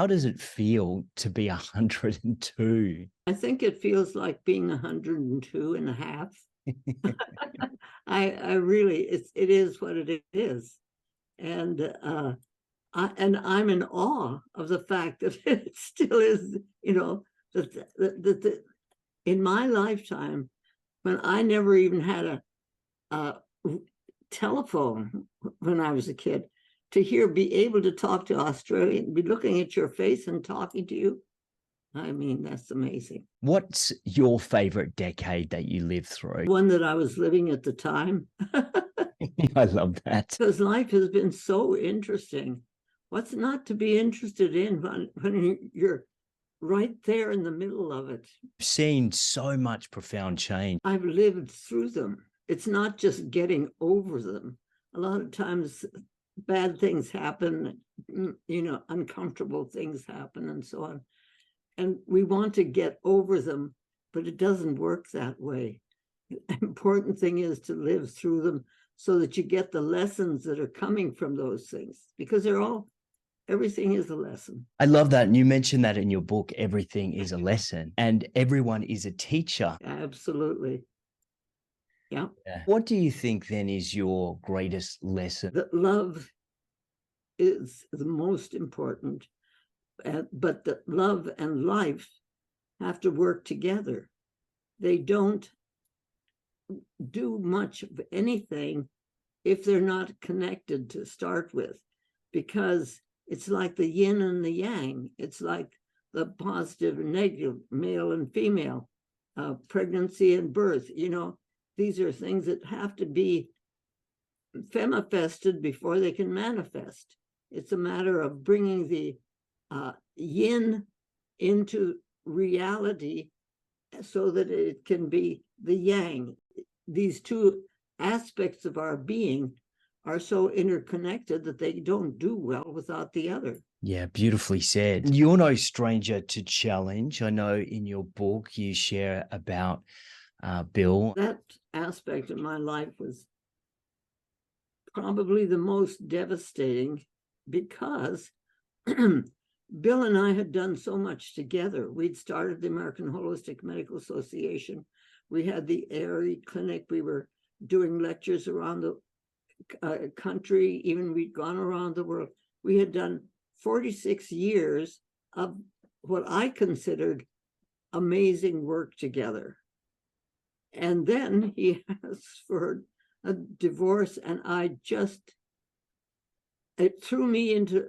How does it feel to be 102? I think it feels like being 102 and a half. I really, it is what it is. And I'm in awe of the fact that it still is, that in my lifetime, when I never even had a telephone when I was a kid, to be able to talk to Australian, be looking at your face and talking to you, I mean, that's amazing. What's your favorite decade that you lived through? One that I was living at the time. I love that. Because life has been so interesting. What's not to be interested in when you're right there in the middle of it? I've seen so much profound change. I've lived through them. It's not just getting over them. A lot of times bad things happen, uncomfortable things happen and so on. And we want to get over them, but it doesn't work that way. The important thing is to live through them so that you get the lessons that are coming from those things, because everything is a lesson. I love that. And you mentioned that in your book, everything is a lesson and everyone is a teacher. Absolutely. Yeah. What do you think then is your greatest lesson? That love is the most important, but that love and life have to work together. They don't do much of anything if they're not connected to start with, because it's like the yin and the yang. It's like the positive and negative, male and female, pregnancy and birth. These are things that have to be femifested before they can manifest. It's a matter of bringing the yin into reality so that it can be the yang. These two aspects of our being are so interconnected that they don't do well without the other. Yeah, beautifully said. You're no stranger to challenge. I know in your book you share about Bill. That aspect of my life was probably the most devastating, because Bill and I had done so much together. We'd started the American Holistic Medical Association. We had the ARE clinic. We were doing lectures around the country. Even we'd gone around the world. We had done 46 years of what I considered amazing work together. And then he asked for a divorce, and it threw me into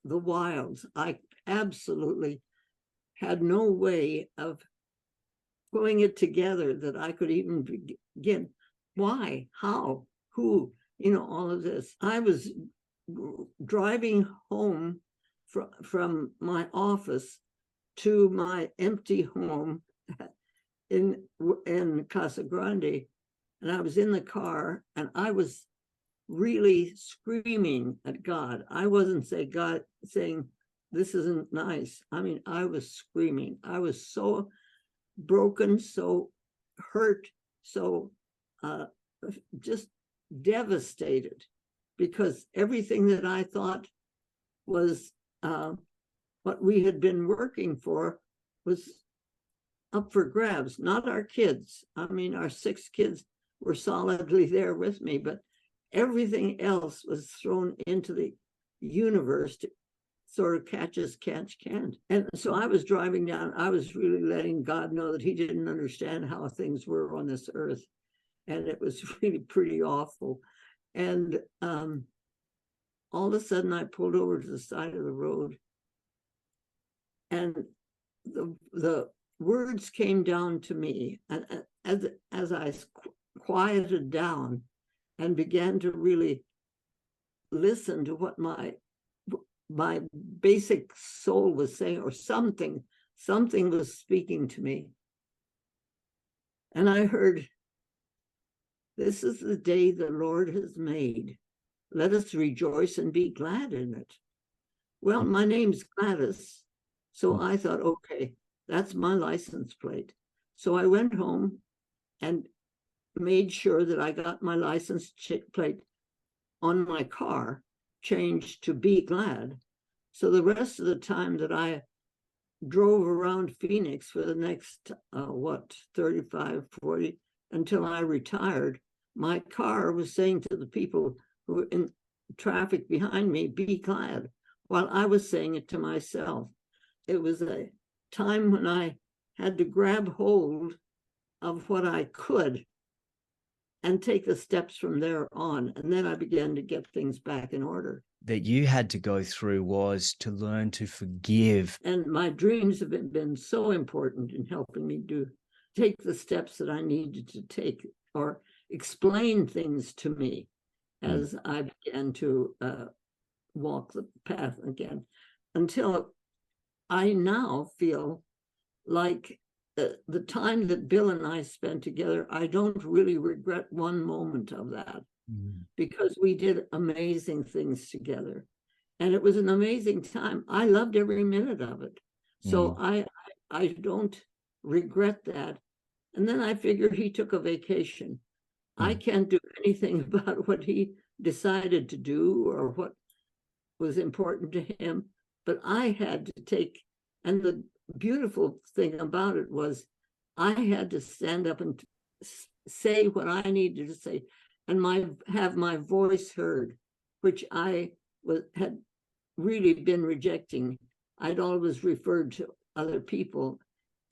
the wilds. I absolutely had no way of pulling it together that I could even begin. Why? How? Who? All of this. I was driving home from my office to my empty home in Casa Grande, and I was in the car, and I was really screaming at God. I wasn't saying this isn't nice. I mean, I was screaming. I was so broken, so hurt, so just devastated, because everything that I thought was what we had been working for was up for grabs. Not our kids. I mean, our 6 kids were solidly there with me, but everything else was thrown into the universe to sort of catch as catch can. And so I was driving down. I was really letting God know that he didn't understand how things were on this earth. And it was really pretty awful. And all of a sudden I pulled over to the side of the road, and the words came down to me. And as I quieted down and began to really listen to what my basic soul was saying, or something was speaking to me. And I heard, "This is the day the Lord has made. Let us rejoice and be glad in it." Well, my name's Gladys. So I thought, okay, that's my license plate. So I went home and made sure that I got my license plate on my car changed to Be Glad, So the rest of the time that I drove around Phoenix for the next, 35, 40, until I retired, my car was saying to the people who were in traffic behind me, be glad, while I was saying it to myself. It was a time when I had to grab hold of what I could and take the steps from there on. And then I began to get things back in order. That you had to go through was to learn to forgive. And my dreams have been so important in helping me take the steps that I needed to take, or explain things to me as I began to walk the path again, until I now feel like the time that Bill and I spent together, I don't really regret one moment of that, because we did amazing things together. And it was an amazing time. I loved every minute of it. So I don't regret that. And then I figured he took a vacation. I can't do anything about what he decided to do or what was important to him, but I had to take, and the beautiful thing about it was I had to stand up and say what I needed to say and have my voice heard, which I had really been rejecting. I'd always referred to other people,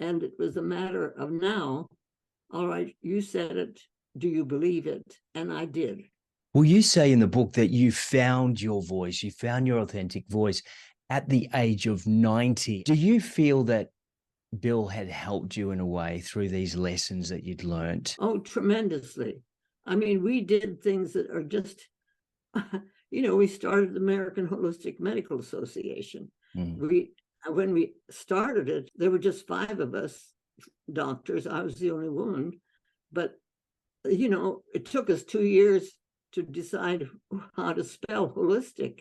and it was a matter of now, all right, you said it, do you believe it? And I did. Well, you say in the book that you found your voice, you found your authentic voice at the age of 90. Do you feel that Bill had helped you in a way through these lessons that you'd learned? Oh, tremendously. I mean, we did things that are just, we started the American Holistic Medical Association. When we started it, there were just 5 of us doctors. I was the only woman, but it took us 2 years to decide how to spell holistic,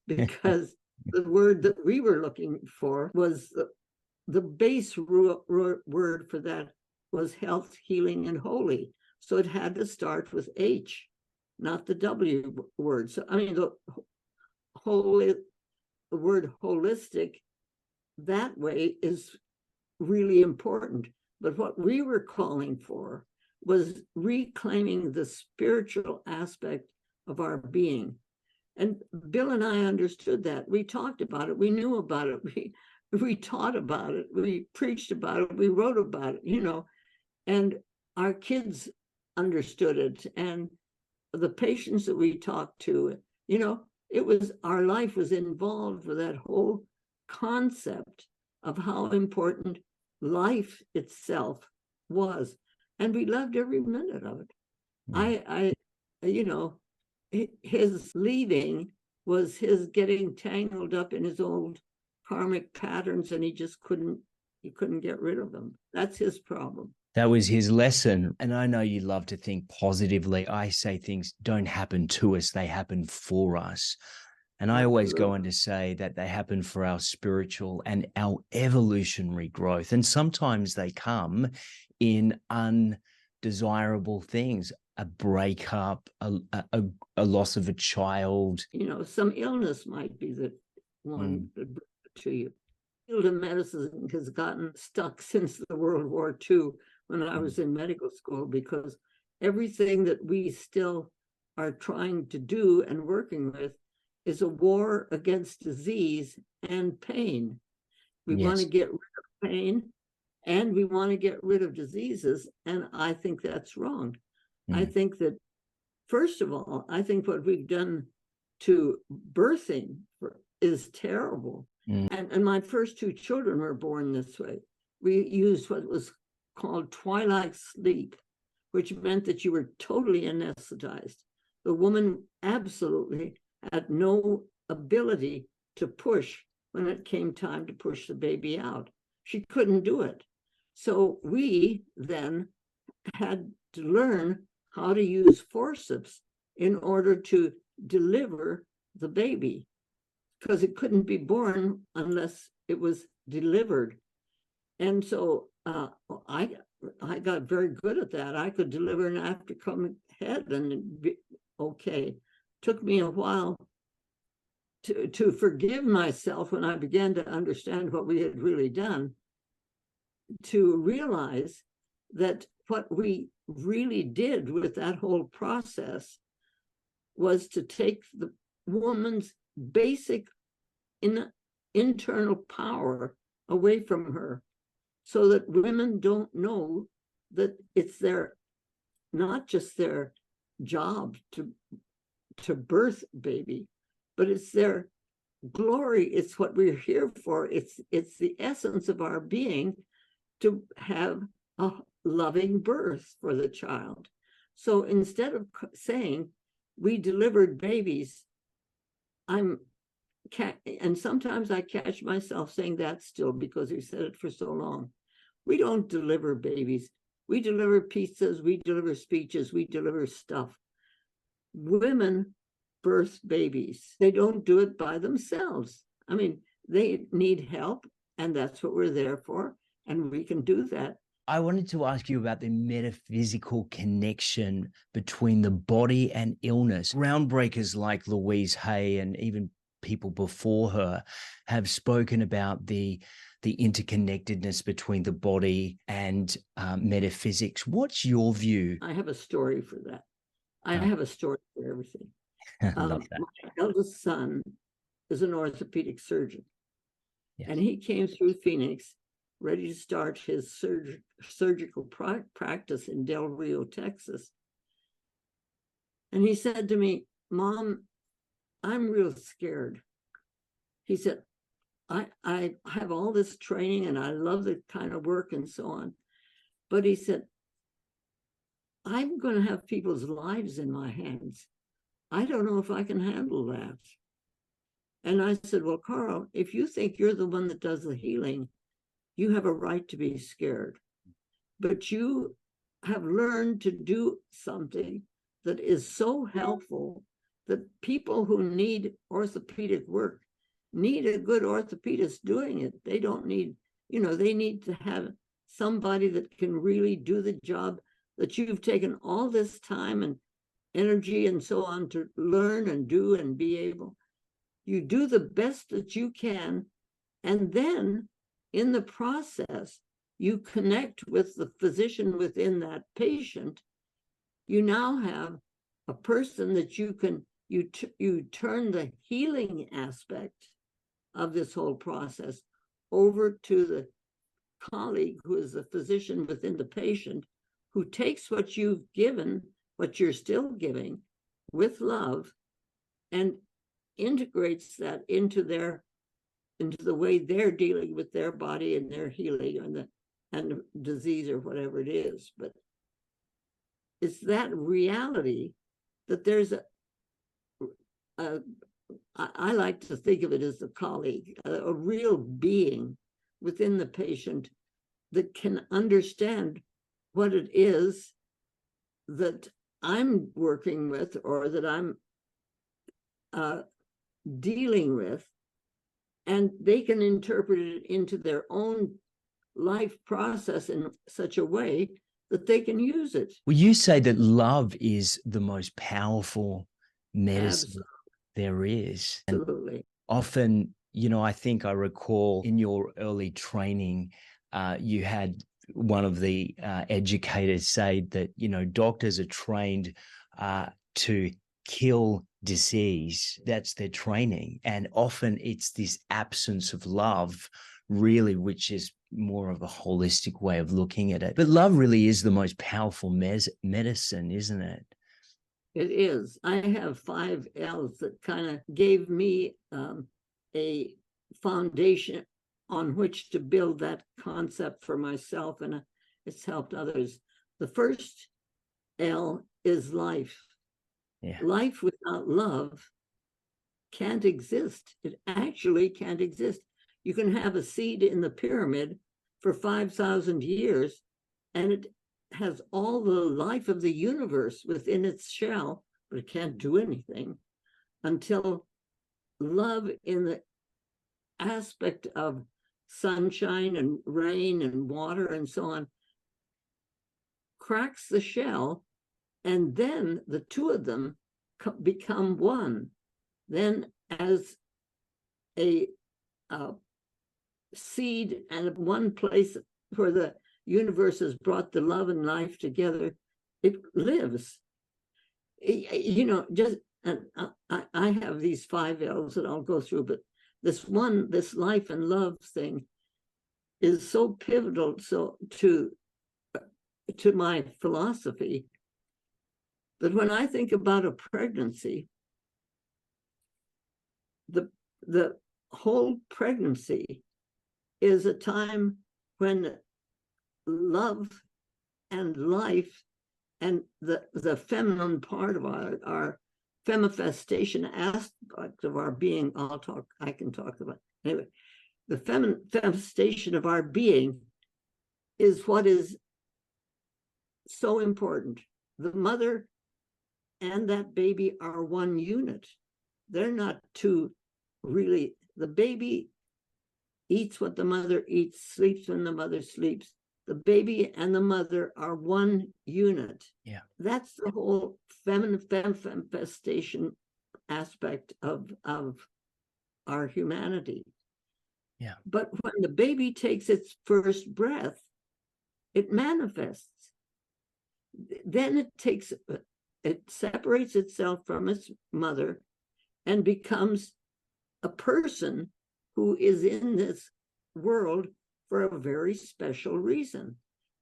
because the word that we were looking for was the base word for that was health, healing, and holy. So it had to start with H, not the W word. So, I mean, the word holistic that way is really important. But what we were calling for was reclaiming the spiritual aspect of our being. And Bill and I understood that. We talked about it. We knew about it. We taught about it. We preached about it. We wrote about it, and our kids understood it. And the patients that we talked to, it was, our life was involved with that whole concept of how important life itself was. And we loved every minute of it. His leaving was his getting tangled up in his old karmic patterns, and he couldn't get rid of them. That's his problem. That was his lesson. And I know you love to think positively. I say things don't happen to us, they happen for us. And I always go on to say that they happen for our spiritual and our evolutionary growth. And sometimes they come in undesirable things, a breakup, a loss of a child. Some illness might be the one that brings it to you. The field of medicine has gotten stuck since the World War II when I was in medical school, because everything that we still are trying to do and working with is a war against disease and pain. We want to get rid of pain and we want to get rid of diseases. And I think that's wrong. I think that, first of all, I think what we've done to birthing is terrible. And my first 2 children were born this way. We used what was called twilight sleep, which meant that you were totally anesthetized. The woman absolutely had no ability to push when it came time to push the baby out. She couldn't do it. So we then had to learn how to use forceps in order to deliver the baby, because it couldn't be born unless it was delivered. And so I got very good at that. I could deliver an after-coming head and be okay. Took me a while to forgive myself when I began to understand what we had really done, to realize that what we really did with that whole process was to take the woman's basic internal power away from her, so that women don't know that it's not just their job to birth baby, but it's their glory. It's what we're here for. It's the essence of our being, to have a loving birth for the child. So instead of saying we delivered babies, and sometimes I catch myself saying that still, because we said it for so long. We don't deliver babies. We deliver pizzas, we deliver speeches, we deliver stuff. Women birth babies. They don't do it by themselves. I mean, they need help, and that's what we're there for, and we can do that. I wanted to ask you about the metaphysical connection between the body and illness. Groundbreakers like Louise Hay and even people before her have spoken about the interconnectedness between the body and metaphysics. What's your view? I have a story for that. I have a story for everything. Love that. My eldest son is an orthopedic surgeon. Yes. And he came through Phoenix ready to start his surgical practice in Del Rio, Texas. And he said to me, "Mom, I'm real scared." He said, I have all this training and I love the kind of work and so on. But he said, I'm going to have people's lives in my hands. I don't know if I can handle that. And I said, well, Carl, if you think you're the one that does the healing, you have a right to be scared. But you have learned to do something that is so helpful that people who need orthopedic work need a good orthopedist doing it. They don't need, they need to have somebody that can really do the job that you've taken all this time and energy and so on to learn and do and be able. You do the best that you can, and then in the process, you connect with the physician within that patient. You now have a person that you can, you turn the healing aspect of this whole process over to the colleague who is the physician within the patient, who takes what you've given, what you're still giving with love, and integrates that into the way they're dealing with their body and their healing and the disease or whatever it is. But it's that reality that there's I like to think of it as a colleague, a real being within the patient that can understand what it is that I'm working with or that I'm dealing with, and they can interpret it into their own life process in such a way that they can use it. Well, you say that love is the most powerful medicine there is. Absolutely. And often, I think I recall in your early training, you had one of the educators say that, doctors are trained to kill disease. That's their training. And often it's this absence of love, really, which is more of a holistic way of looking at it. But love really is the most powerful medicine, isn't it? It is. I have 5 L's that kind of gave me a foundation on which to build that concept for myself, and it's helped others. The first L is life. Yeah. Life without love can't exist. It actually can't exist. You can have a seed in the pyramid for 5,000 years, and it has all the life of the universe within its shell, but it can't do anything until love in the aspect of sunshine and rain and water and so on cracks the shell, and then the two of them become one. Then as a seed and one place where the universe has brought the love and life together, it lives. You know, just, and I have these 5 L's that I'll go through, but this life and love thing is so pivotal to my philosophy that when I think about a pregnancy, the whole pregnancy is a time when love and life and the feminine part of our femifestation aspect of our being, I can talk about anyway. The femifestation of our being is what is so important. The mother and that baby are one unit. They're not two, really. The baby eats what the mother eats, sleeps when the mother sleeps. The baby and the mother are one unit. Yeah. That's the whole femifestation aspect of our humanity. Yeah. But when the baby takes its first breath, it manifests. Then it separates itself from its mother and becomes a person who is in this world for a very special reason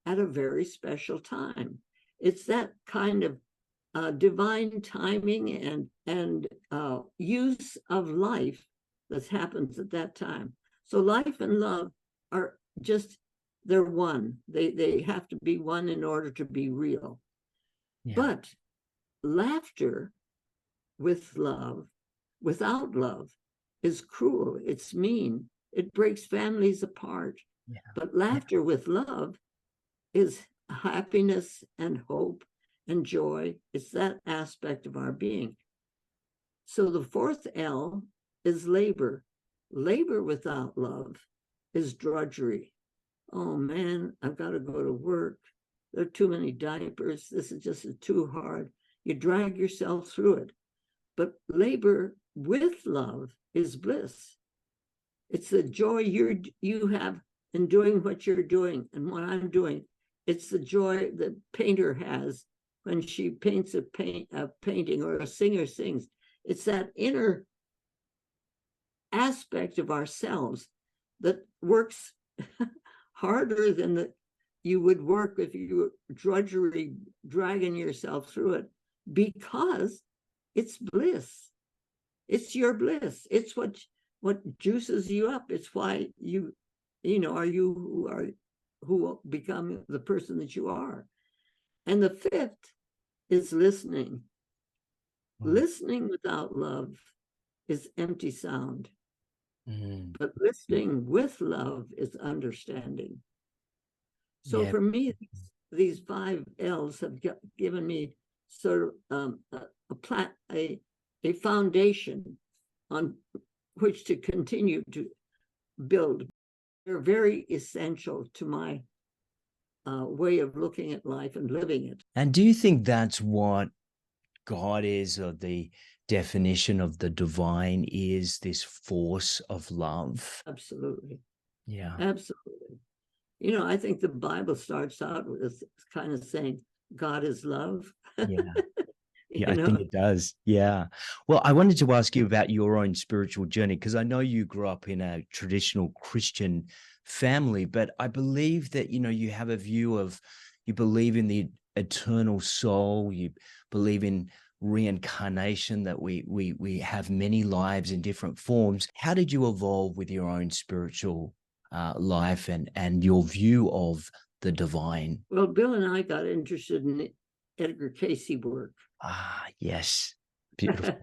at a very special time. It's that kind of divine timing and use of life that happens at that time. So life and love are just, they're one. They have to be one in order to be real. Yeah. But laughter with love, without love, is cruel. It's mean. It breaks families apart. Yeah. But laughter with love is happiness and hope and joy. It's that aspect of our being. So the 4th L is labor. Labor without love is drudgery. Oh man, I've got to go to work. There are too many diapers. This is just too hard. You drag yourself through it. But labor with love is bliss. It's the joy you have in doing what you're doing and what I'm doing. It's the joy the painter has when she paints a painting, or a singer sings. It's that inner aspect of ourselves that works harder than you would work if you were drudgery dragging yourself through it, because it's bliss. It's your bliss. It's what juices you up. It's why you who become the person that you are. And the 5th is listening. Listening without love is empty sound. But listening with love is understanding. So for me, these 5 L's have given me sort of a foundation on which to continue to build. They're very essential to my way of looking at life and living it. And do you think that's what God is, or the definition of the divine is, this force of love? Absolutely. Yeah. Absolutely. You know, I think the Bible starts out with this kind of saying, God is love. Yeah. Yeah, I think it does. Yeah. Well, I wanted to ask you about your own spiritual journey, because I know you grew up in a traditional Christian family, but I believe that, you have a view of, you believe in the eternal soul, you believe in reincarnation, that we have many lives in different forms. How did you evolve with your own spiritual life and your view of the divine? Well, Bill and I got interested in Edgar Cayce work. Ah, yes. Beautiful.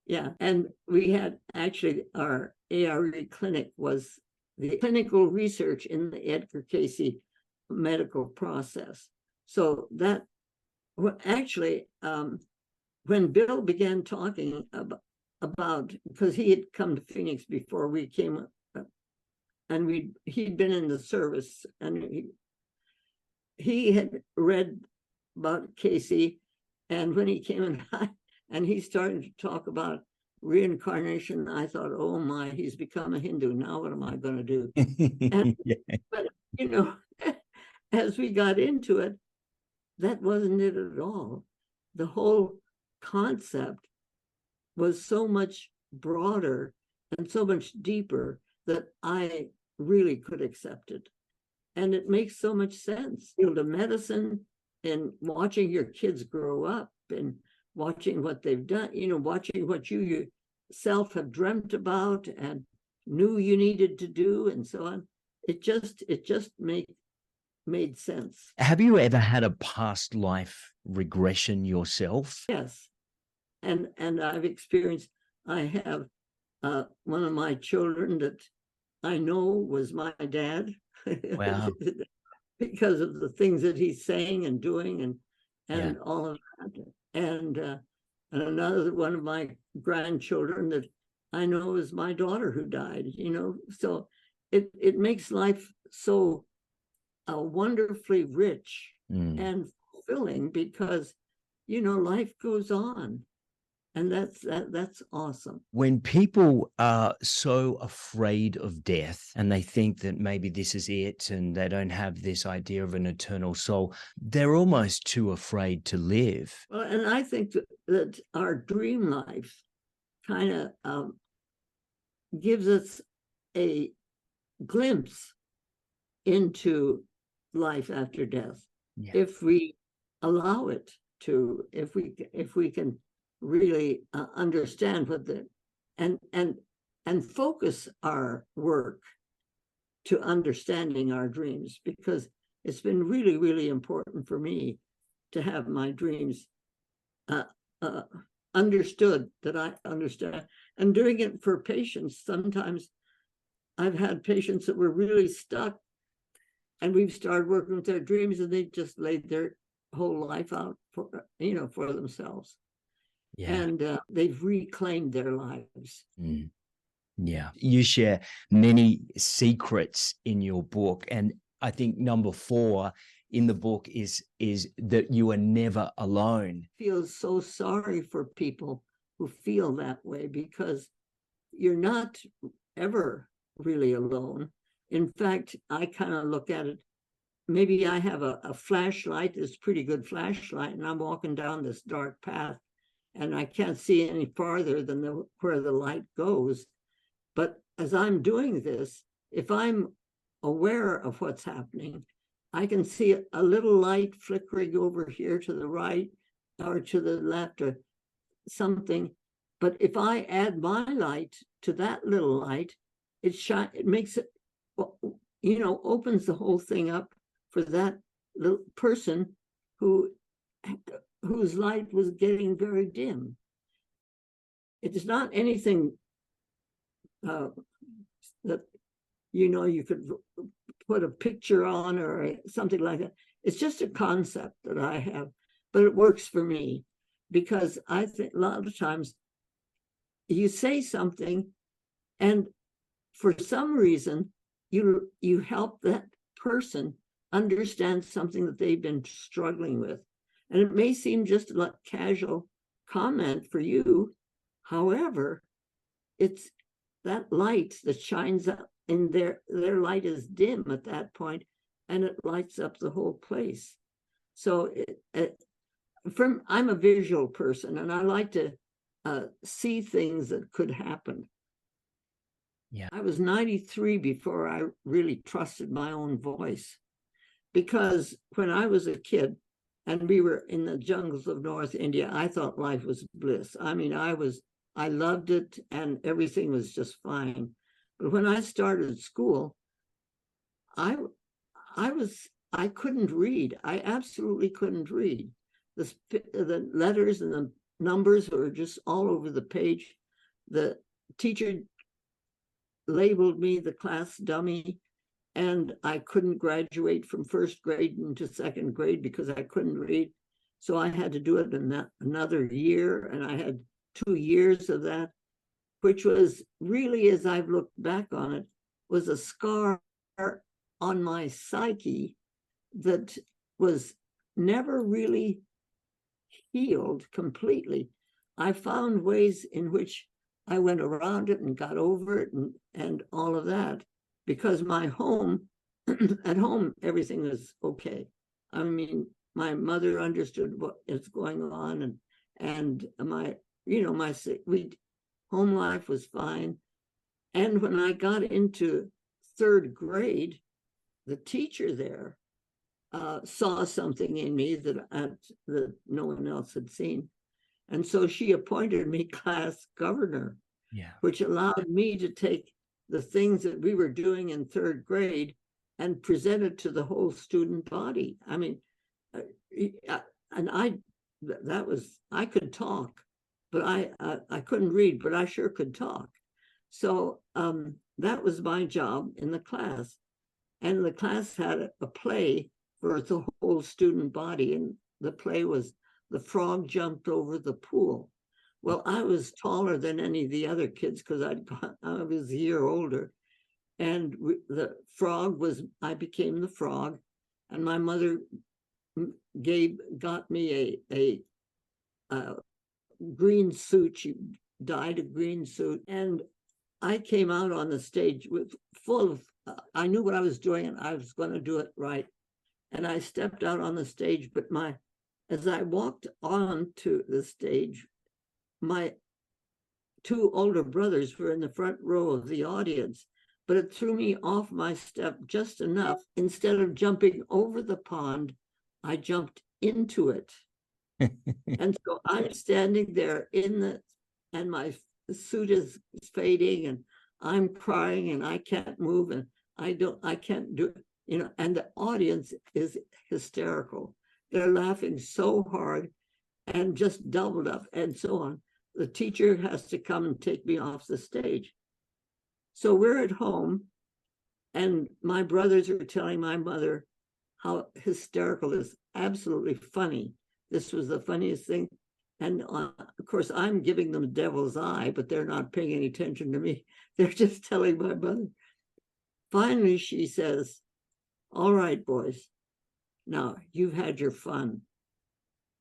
Yeah. And we had actually our ARE clinic was the clinical research in the Edgar Cayce medical process. So that actually, when Bill began talking about, because he had come to Phoenix before we came up, and he'd been in the service, and he had read about Cayce, and when he came in, and he started to talk about reincarnation, I thought, oh my, he's become a Hindu. Now what am I going to do? And, Yeah. but, you know, as we got into it, that wasn't it at all. The whole concept was so much broader and so much deeper that I really could accept it. And it makes so much sense. Field of medicine and watching your kids grow up and watching what they've done, you know, watching what you yourself have dreamt about and knew you needed to do and so on. It just made sense. Have you ever had a past life regression yourself? Yes. And I've experienced, I have one of my children that I know was my dad. Wow. Because of the things that he's saying and doing and Yeah. all of that. And another one of my grandchildren that I know is my daughter who died, you know. So it makes life so wonderfully rich and fulfilling because, you know, life goes on. And that's awesome. When people are so afraid of death and they think that maybe this is it and they don't have this idea of an eternal soul, they're almost too afraid to live. Well, and I think that our dream life kind of gives us a glimpse into life after death. Yeah. If we allow it to, if we can really understand what the and focus our work to understanding our dreams, because it's been really, really important for me to have my dreams understood, that I understand. And doing it for patients, sometimes I've had patients that were really stuck and we've started working with their dreams and they just laid their whole life out for, you know, for themselves. Yeah. And they've reclaimed their lives. Yeah. You share many secrets in your book. And I think number 4 in the book is that you are never alone. I feel so sorry for people who feel that way because you're not ever really alone. In fact, I kind of look at it, maybe I have a flashlight, this pretty good flashlight, and I'm walking down this dark path and I can't see any farther than where the light goes. But as I'm doing this, if I'm aware of what's happening, I can see a little light flickering over here to the right or to the left or something. But if I add my light to that little light, it makes it, you know, opens the whole thing up for that little person whose light was getting very dim. It is not anything that, you know, you could put a picture on or something like that. It's just a concept that I have, but it works for me because I think a lot of times you say something and for some reason you help that person understand something that they've been struggling with. And it may seem just a casual comment for you. However, it's that light that shines up in their light is dim at that point, and it lights up the whole place. So I'm a visual person, and I like to see things that could happen. Yeah, I was 93 before I really trusted my own voice, because when I was a kid and we were in the jungles of North India, I thought life was bliss. I mean, I loved it and everything was just fine. But when I started school, I couldn't read. I absolutely couldn't read. The letters and the numbers were just all over the page. The teacher labeled me the class dummy, and I couldn't graduate from first grade into second grade because I couldn't read. So I had to do it in another year, and I had 2 years of that, which was really, as I've looked back on it, was a scar on my psyche that was never really healed completely. I found ways in which I went around it and got over it and all of that, because my home, at home, everything was okay. I mean, my mother understood what is going on, and my, my home life was fine. And when I got into third grade, the teacher there saw something in me that no one else had seen. And so she appointed me class governor, which allowed me to take the things that we were doing in third grade and present it to the whole student body. I mean, and I could talk, but I couldn't read, but I sure could talk. So that was my job in the class. And the class had a play for the whole student body. And the play was The Frog Jumped Over the Pool. Well, I was taller than any of the other kids because I was a year older. And I became the frog. And my mother got me a green suit. She dyed a green suit. And I came out on the stage full of, I knew what I was doing and I was going to do it right. And I stepped out on the stage, but as I walked on to the stage, my two older brothers were in the front row of the audience, but it threw me off my step just enough. Instead of jumping over the pond, I jumped into it. And so I'm standing there and my suit is fading and I'm crying and I can't move and I can't do it, and the audience is hysterical. They're laughing so hard and just doubled up and so on. The teacher has to come and take me off the stage. So we're at home and my brothers are telling my mother how hysterical this, absolutely funny. This was the funniest thing. And of course, I'm giving them the devil's eye, but they're not paying any attention to me. They're just telling my mother. Finally, she says, "All right, boys, now you've had your fun.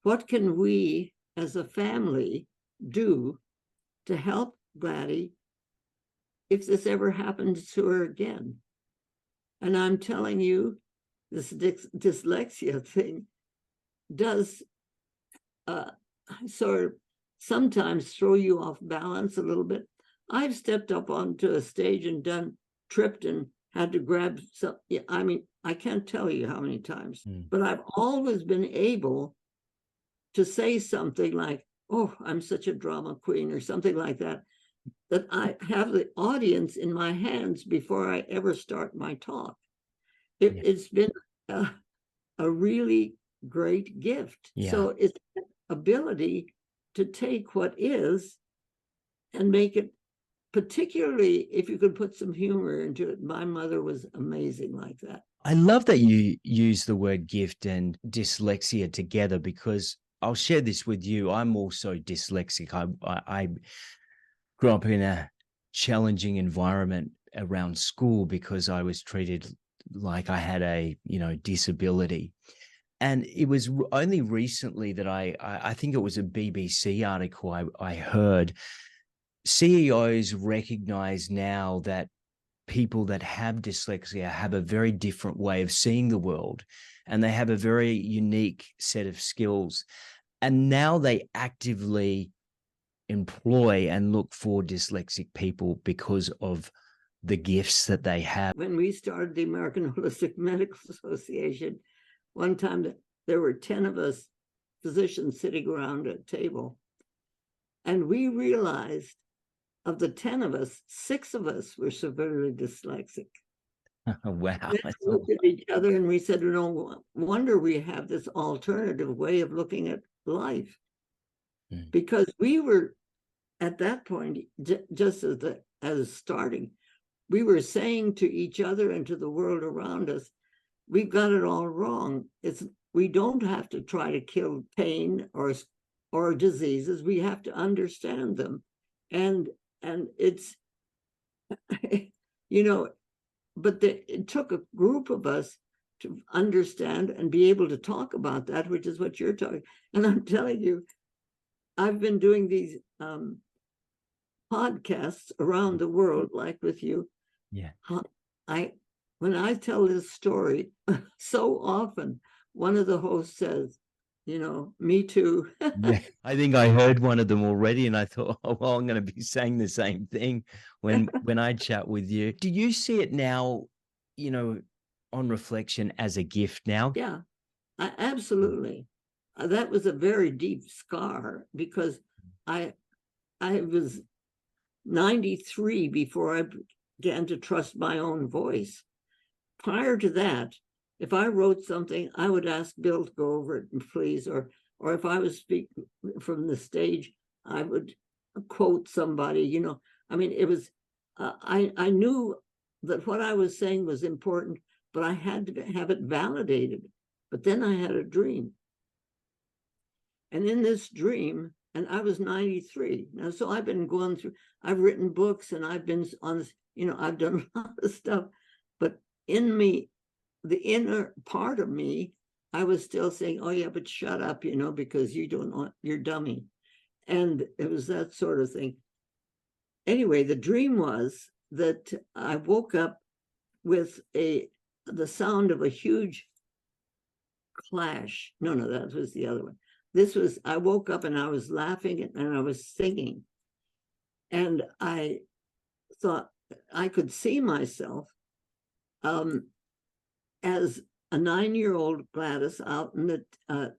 What can we as a family do to help Gladys if this ever happens to her again?" And I'm telling you, this dyslexia thing does sort of sometimes throw you off balance a little bit. I've stepped up onto a stage and tripped and had to grab some. I mean, I can't tell you how many times, but I've always been able to say something like, "Oh, I'm such a drama queen," or something like that, that I have the audience in my hands before I ever start my talk. It's been a really great gift. So it's ability to take what is and make it, particularly if you could put some humor into it. My mother was amazing like that. I love that you use the word gift and dyslexia together, because I'll share this with you. I'm also dyslexic. I grew up in a challenging environment around school because I was treated like I had a disability. And it was only recently that I think it was a BBC article I heard. CEOs recognize now that people that have dyslexia have a very different way of seeing the world, and they have a very unique set of skills. And now they actively employ and look for dyslexic people because of the gifts that they have. When we started the American Holistic Medical Association, one time there were 10 of us physicians sitting around a table, and we realized of the 10 of us, 6 of us were severely dyslexic. Wow. We looked at each other and we said, "No wonder we have this alternative way of looking at life." Because we were at that point, just as starting, we were saying to each other and to the world around us, "We've got it all wrong. We don't have to try to kill pain or diseases. We have to understand them." And it's, but it took a group of us to understand and be able to talk about that, which is what you're talking. And I'm telling you, I've been doing these podcasts around the world, like with you. Yeah. When I tell this story, so often one of the hosts says, me too. Yeah, I think I heard one of them already, and I thought, oh, well, I'm going to be saying the same thing when I chat with you. Do you see it now, on reflection, as a gift now? Yeah, absolutely. That was a very deep scar, because I was 93 before I began to trust my own voice. Prior to that, if I wrote something, I would ask Bill to go over it, please, or if I was speaking from the stage, I would quote somebody. I mean, it was I knew that what I was saying was important, but I had to have it validated. But then I had a dream, and in this dream, and I was 93 now, so I've been going through. I've written books, and I've been on. I've done a lot of stuff, but in me, the inner part of me, I was still saying, oh yeah, but shut up, because you don't want, you're dummy. And it was that sort of thing. Anyway, the dream was that I woke up with the sound of a huge clash. No, that was the other one. I woke up and I was laughing and I was singing. And I thought I could see myself as a 9-year-old Gladys out in the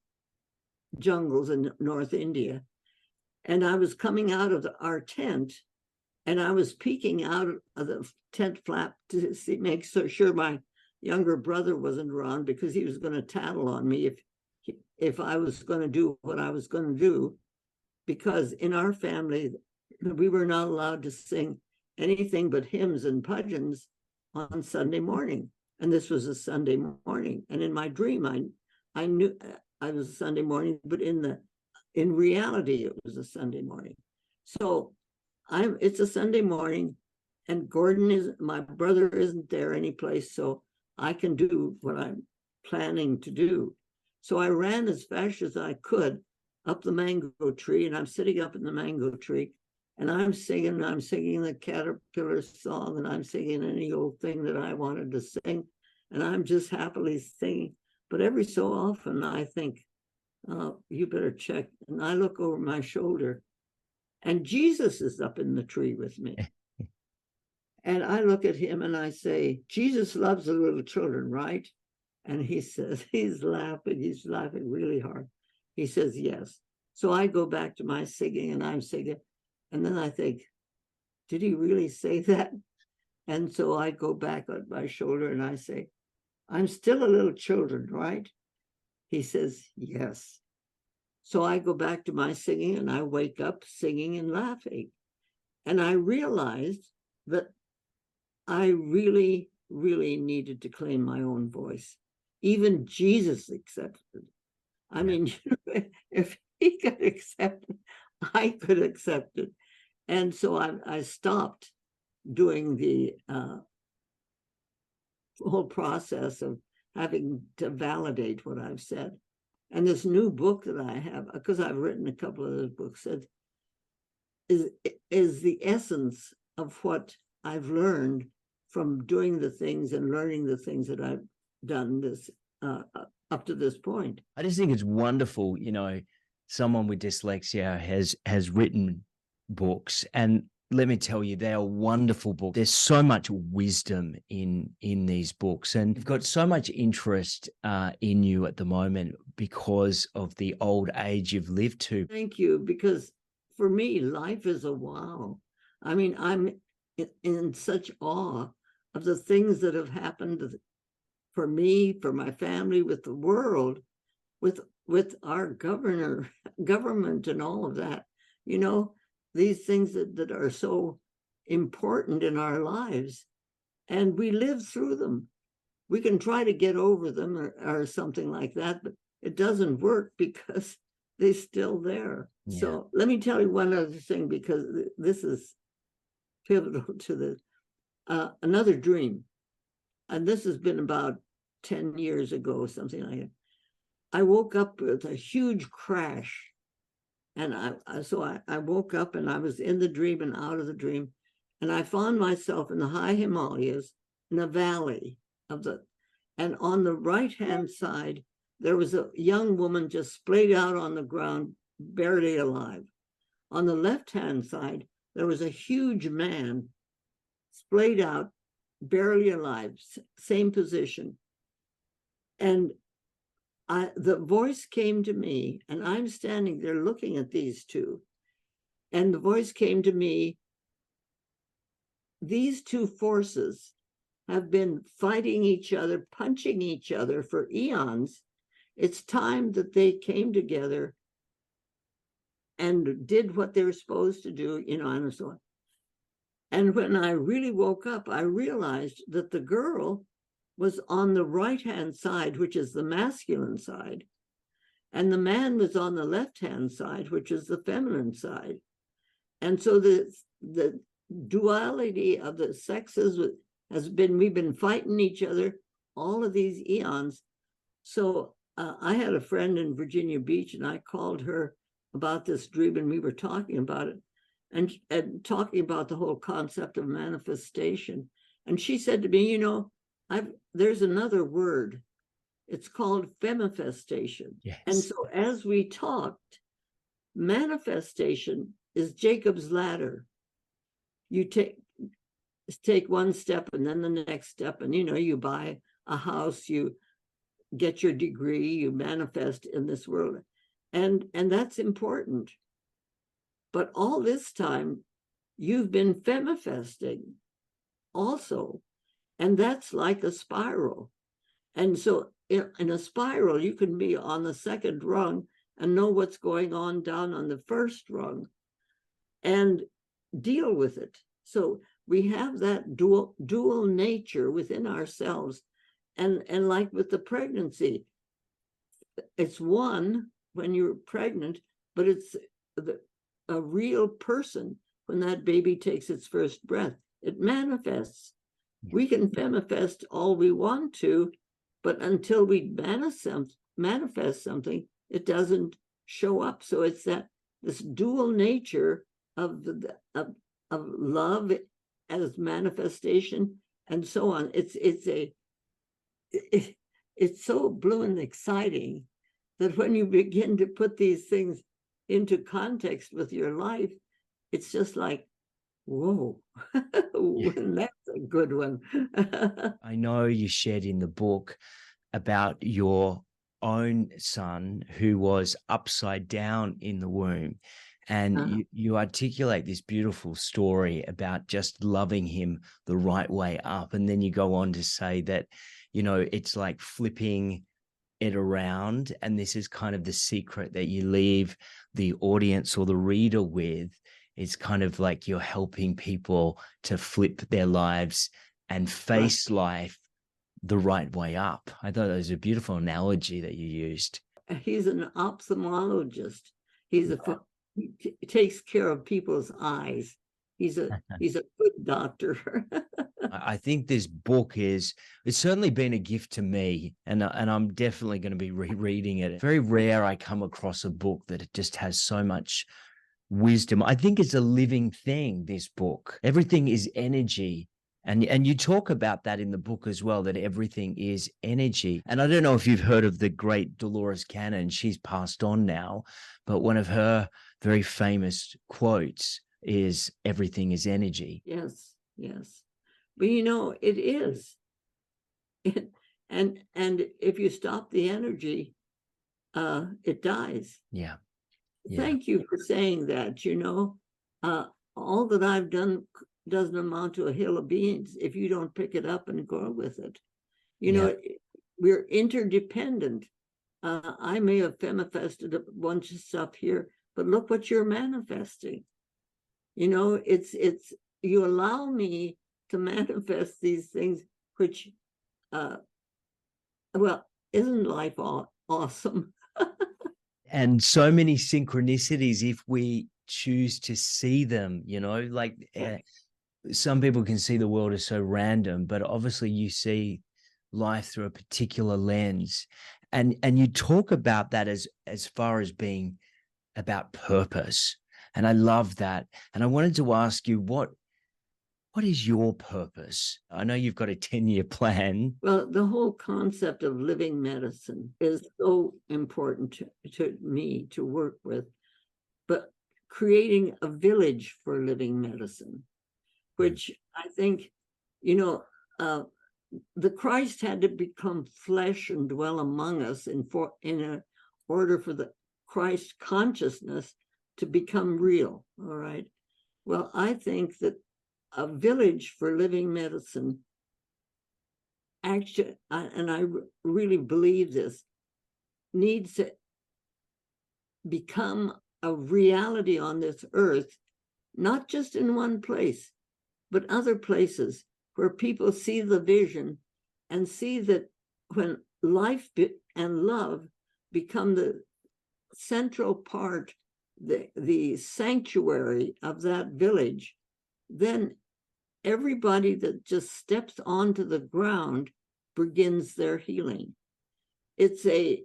jungles in North India. And I was coming out of our tent, and I was peeking out of the tent flap to make sure my younger brother wasn't around, because he was going to tattle on me if I was going to do what I was going to do. Because in our family, we were not allowed to sing anything but hymns and bhajans on Sunday morning. And this was a Sunday morning. And in my dream, I knew I was a Sunday morning, but in reality, it was a Sunday morning. So it's a Sunday morning, and my brother isn't there anyplace, so I can do what I'm planning to do. So I ran as fast as I could up the mango tree, and I'm sitting up in the mango tree, and I'm singing the caterpillar song, and I'm singing any old thing that I wanted to sing, and I'm just happily singing. But every so often I think, oh, you better check. And I look over my shoulder, and Jesus is up in the tree with me. And I look at him and I say, Jesus loves the little children, right? And he says, he's laughing really hard. He says, yes. So I go back to my singing, and I'm singing. And then I think, did he really say that? And so I go back on my shoulder and I say, I'm still a little children, right? He says, yes. So I go back to my singing, and I wake up singing and laughing. And I realized that I really, really needed to claim my own voice. Even Jesus accepted it. I mean, if he could accept it, I could accept it. And so I stopped doing the whole process of having to validate what I've said. And this new book that I have, because I've written a couple of those books, is the essence of what I've learned from doing the things and learning the things that I've done this up to this point. I just think it's wonderful, someone with dyslexia has written books, and let me tell you, they are wonderful books. There's so much wisdom in these books, and you've got so much interest in you at the moment because of the old age you've lived to. Thank you, because for me, life is a wow. I mean, I'm in such awe of the things that have happened for me, for my family, with the world, with our government and all of that. These things that are so important in our lives, and we live through them. We can try to get over them or something like that, but it doesn't work because they're still there. Yeah. So let me tell you one other thing, because this is pivotal to this. Another dream, and this has been about 10 years ago, something like that. I woke up with a huge crash, And I woke up and I was in the dream and out of the dream. And I found myself in the high Himalayas in a valley and on the right-hand side, there was a young woman just splayed out on the ground, barely alive. On the left-hand side, there was a huge man splayed out, barely alive, same position. And the voice came to me, and I'm standing there looking at these two. And the voice came to me, these two forces have been fighting each other, punching each other for eons. It's time that they came together and did what they were supposed to do, and so on. And when I really woke up, I realized that the girl was on the right-hand side, which is the masculine side, and the man was on the left-hand side, which is the feminine side. And so the duality of the sexes we've been fighting each other all of these eons. So I had a friend in Virginia Beach, and I called her about this dream, and we were talking about it and talking about the whole concept of manifestation. And she said to me, there's another word. It's called femifestation. Yes. And so as we talked, manifestation is Jacob's ladder. You take one step and then the next step, and you buy a house, you get your degree, you manifest in this world, and that's important. But all this time you've been femifesting also, and that's like a spiral. And so in a spiral, you can be on the second rung and know what's going on down on the first rung and deal with it. So we have that dual nature within ourselves. And like with the pregnancy, it's one when you're pregnant, but it's a real person when that baby takes its first breath. It manifests. We can manifest all we want to, but until we manifest something, it doesn't show up. So it's this dual nature of love as manifestation and so on. It's so blue and exciting that when you begin to put these things into context with your life, it's just like, whoa, that's a good one. I know you shared in the book about your own son who was upside down in the womb. And you articulate this beautiful story about just loving him the right way up. And then you go on to say that, it's like flipping it around. And this is kind of the secret that you leave the audience or the reader with. It's kind of like you're helping people to flip their lives and face life the right way up. I thought it was a beautiful analogy that you used. He's an ophthalmologist. He takes care of people's eyes. He's a good doctor. I think this book it's certainly been a gift to me, and I'm definitely going to be rereading it. It's very rare I come across a book that just has so much wisdom. I think it's a living thing, this book. Everything is energy. And you talk about that in the book as well, that everything is energy. And I don't know if you've heard of the great Dolores Cannon. She's passed on now, but one of her very famous quotes is everything is energy. Yes. But it is. And if you stop the energy, it dies. Yeah. Thank you for saying that. All that I've done doesn't amount to a hill of beans if you don't pick it up and grow with it. We're interdependent. I may have manifested a bunch of stuff here, but look what you're manifesting. It's you allow me to manifest these things, which isn't life awesome? And so many synchronicities if we choose to see them, some people can see the world as so random, but obviously you see life through a particular lens. And you talk about that as far as being about purpose. And I love that. And I wanted to ask you, what is your purpose? I know you've got a 10-year plan. Well, the whole concept of living medicine is so important to me to work with, but creating a village for living medicine, which I think, the Christ had to become flesh and dwell among us in order for the Christ consciousness to become real. All right. Well, I think that a village for living medicine, actually, and I really believe this, needs to become a reality on this earth, not just in one place, but other places where people see the vision and see that when life and love become the central part, the sanctuary of that village, then everybody that just steps onto the ground begins their healing. It's a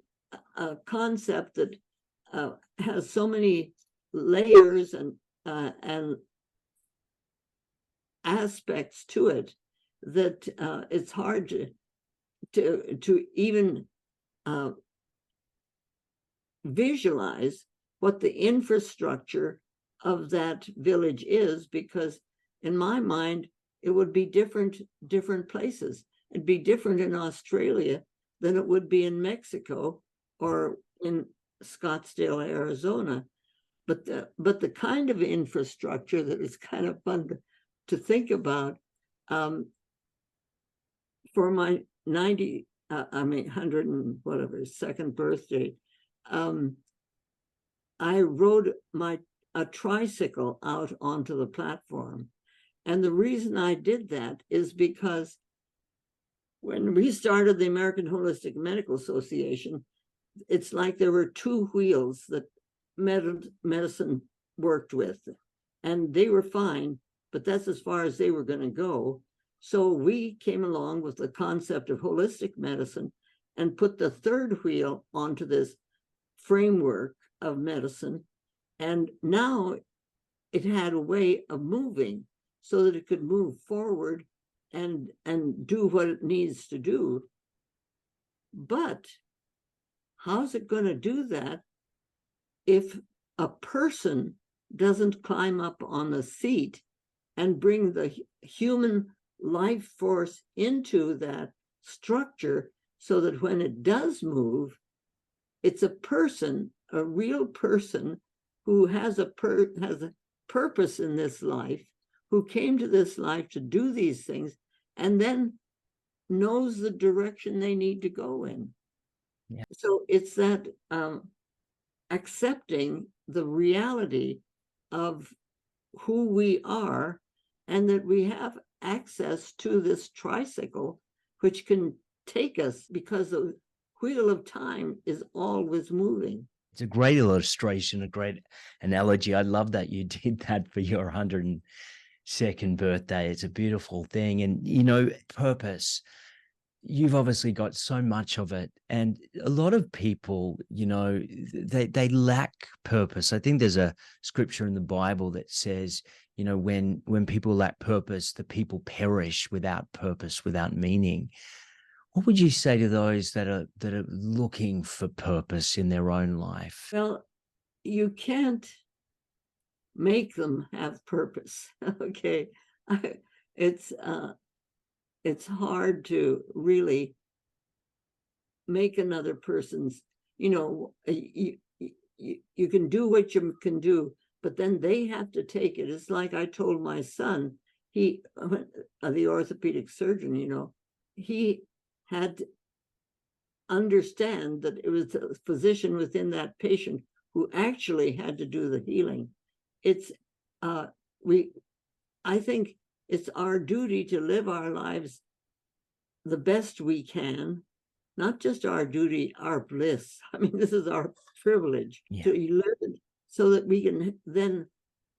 concept that has so many layers and aspects to it that it's hard to even visualize what the infrastructure of that village is, because in my mind it would be different places. It'd be different in Australia than it would be in Mexico or in Scottsdale, Arizona. But the kind of infrastructure that is kind of fun to think about. For my 100 and whatever second birthday, I rode a tricycle out onto the platform. And the reason I did that is because when we started the American Holistic Medical Association, it's like there were two wheels that medicine worked with, and they were fine, but that's as far as they were going to go. So we came along with the concept of holistic medicine and put the third wheel onto this framework of medicine. And now it had a way of moving so that it could move forward and do what it needs to do. But how's it going to do that if a person doesn't climb up on the seat and bring the human life force into that structure so that when it does move, it's a person, a real person who has a purpose in this life, who came to this life to do these things, and then knows the direction they need to go in. Yeah. So it's that accepting the reality of who we are, and that we have access to this tricycle, which can take us, because the wheel of time is always moving. It's a great illustration, a great analogy. I love that you did that for your 102nd birthday. It's a beautiful thing. And, purpose, you've obviously got so much of it. And a lot of people, they lack purpose. I think there's a scripture in the Bible that says, when people lack purpose, the people perish without purpose, without meaning. What would you say to those that are looking for purpose in their own life? Well, you can't make them have purpose. Okay. It's hard to really make another person's, you can do what you can do, but then they have to take it. It's like I told my son, the orthopedic surgeon, he had to understand that it was the physician within that patient who actually had to do the healing. I think it's our duty to live our lives the best we can, not just our duty, our bliss. I mean, this is our privilege to live it, so that we can then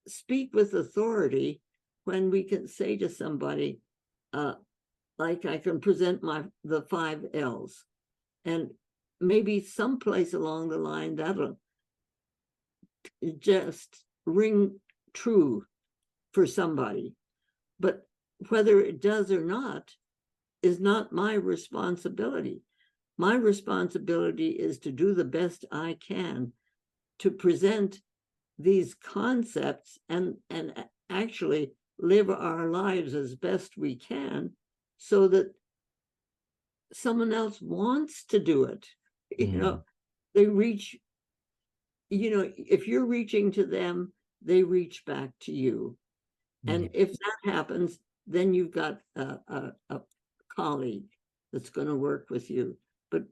speak with authority when we can say to somebody, like I can present the 5 L's, and maybe someplace along the line that'll just ring true for somebody. But whether it does or not is not my responsibility. My responsibility is to do the best I can to present these concepts and actually live our lives as best we can so that someone else wants to do it. You know, they reach, you know, if you're reaching to them, they reach back to you. And if that happens, then you've got a colleague that's going to work with you. But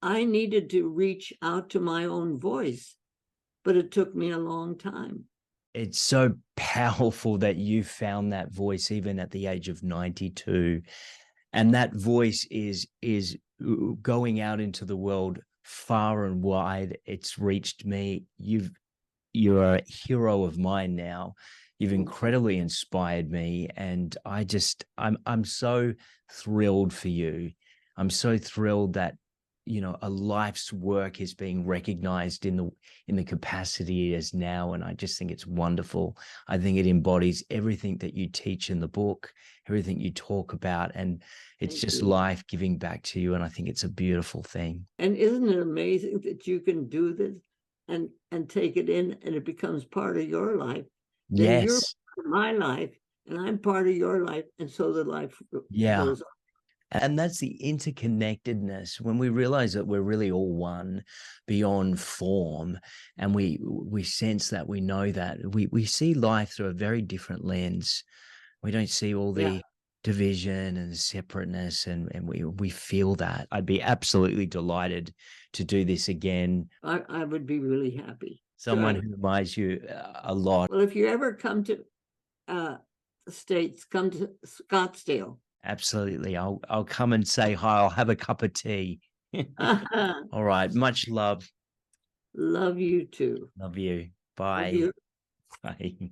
I needed to reach out to my own voice, but it took me a long time. It's so powerful that you found that voice even at the age of 92. And that voice is going out into the world far and wide. It's reached me. You're a hero of mine now. You've incredibly inspired me. And I'm so thrilled for you. I'm so thrilled that, you know, a life's work is being recognized in the capacity it is now. And I just think it's wonderful. I think it embodies everything that you teach in the book, everything you talk about, and it's just life giving back to you. And I think it's a beautiful thing. And isn't it amazing that you can do this and take it in and it becomes part of your life? Then you're part of my life and I'm part of your life. And so the life goes on. And that's the interconnectedness, when we realize that we're really all one beyond form, and we sense that, we know that, we see life through a very different lens. We don't see all the division and separateness, and we feel that. I'd be absolutely delighted to do this again. I would be really happy. Someone who admires you a lot. Well, if you ever come to the States, come to Scottsdale. Absolutely. I'll come and say hi. I'll have a cup of tea. All right. Much love. Love you too. Love you. Bye. Love you. Bye.